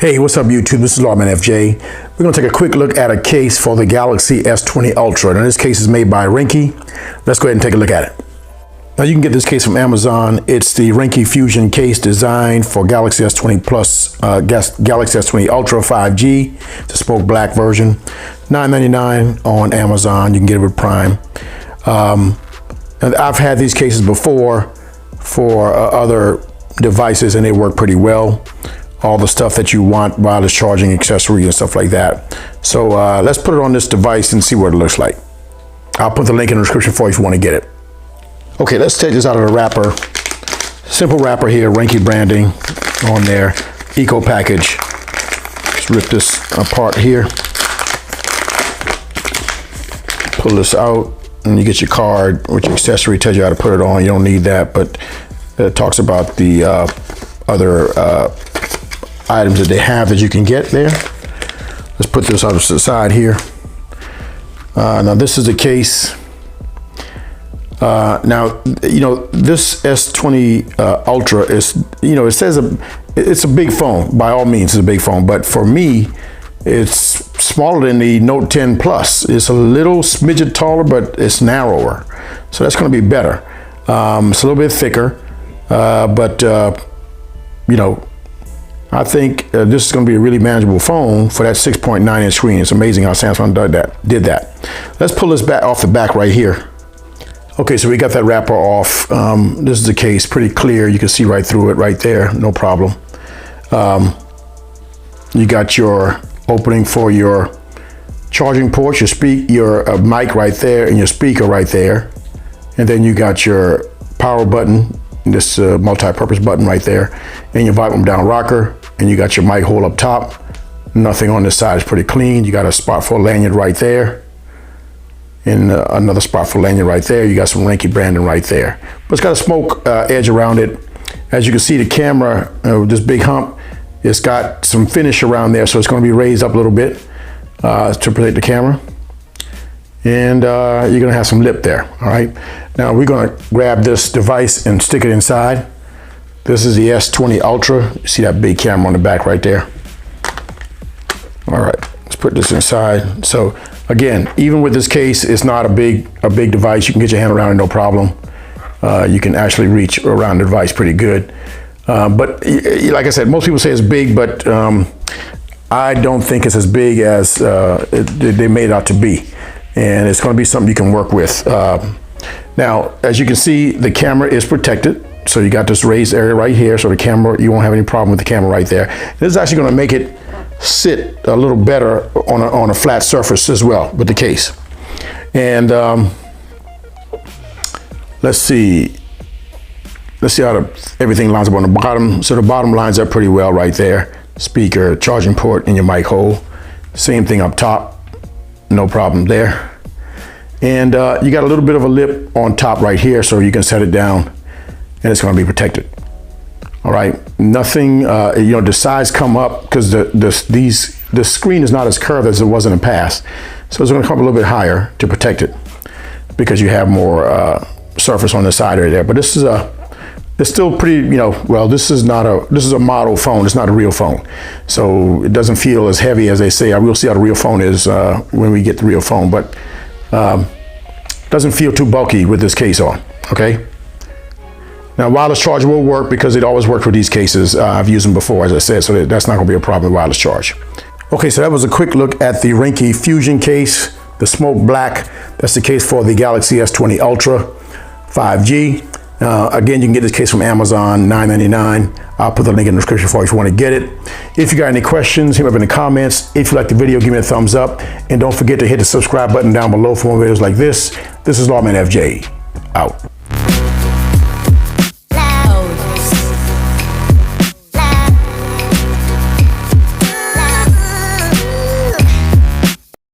Hey, what's up YouTube? This is Lawman FJ. We're going to take a quick look at a case for the Galaxy S20 Ultra. Now this case is made by Ringke. Let's go ahead and take a look at it. Now you can get this case from Amazon. It's the Ringke Fusion case designed for Galaxy S20 Plus, Galaxy S20 Ultra 5G. It's a spoke black version. $9.99 on Amazon. You can get it with Prime. And I've had these cases before for other devices and they work pretty well. All the stuff that you want, wireless charging accessory and stuff like that. So let's put it on this device and see what it looks like. I'll put the link in the description for you if you want to get it. Okay, let's take this out of the wrapper. Simple wrapper here, Ringke branding on there. Eco package. Let's rip this apart here. Pull this out and you get your card with your accessory. Tells you how to put it on. You don't need that, but it talks about the other items that they have that you can get there. Let's put this out to the side here. Now this is the case. Now, you know, this S20 Ultra is, you know, it says it's a big phone. By all means, it's a big phone. But for me, it's smaller than the Note 10 Plus. It's a little smidget taller, but it's narrower. So that's going to be better. It's a little bit thicker, but you know, I think this is going to be a really manageable phone for that 6.9 inch screen. It's amazing how Samsung did that. Let's pull this back off the back right here. Okay, so we got that wrapper off. This is the case, pretty clear. You can see right through it right there, no problem. You got your opening for your charging port, your mic right there, and your speaker right there. And then you got your power button, this multi-purpose button right there, and your volume down rocker, and you got your mic hole up top. Nothing on this side is pretty clean. You got a spot for a lanyard right there, and another spot for lanyard right there. You got some Ringke branding right there, but it's got a smoke edge around it. As you can see, the camera, this big hump, it's got some finish around there, so it's going to be raised up a little bit to protect the camera. And you're gonna have some lip there, all right? Now we're gonna grab this device and stick it inside. This is the S20 Ultra. You see that big camera on the back right there? All right, let's put this inside. So again, even with this case, it's not a big device. You can get your hand around it, no problem. You can actually reach around the device pretty good. But like I said, most people say it's big, but I don't think it's as big as they made it out to be. And it's going to be something you can work with. Now, as you can see, the camera is protected. So you got this raised area right here. So the camera, you won't have any problem with the camera right there. This is actually going to make it sit a little better on a flat surface as well with the case. And let's see how everything lines up on the bottom. So the bottom lines up pretty well right there. Speaker, charging port, and your mic hole. Same thing up top. No problem there. And you got a little bit of a lip on top right here, so you can set it down and it's going to be protected. All right, nothing, you know, the sides come up because the screen is not as curved as it was in the past. So it's going to come up a little bit higher to protect it because you have more surface on the side right there. But this is it's still pretty, you know, well, this is a model phone. It's not a real phone. So it doesn't feel as heavy as they say. I will see how the real phone is when we get the real phone, but doesn't feel too bulky with this case on, okay? Now, wireless charge will work because it always worked with these cases. I've used them before, as I said, so that's not gonna be a problem with wireless charge. Okay, so that was a quick look at the Ringke Fusion case, the smoke black. That's the case for the Galaxy S20 Ultra 5G. Again, you can get this case from Amazon, $9.99. I'll put the link in the description for you if you want to get it. If you got any questions, hit me up in the comments. If you like the video, give me a thumbs up. And don't forget to hit the subscribe button down below for more videos like this. This is Lawman FJ, out.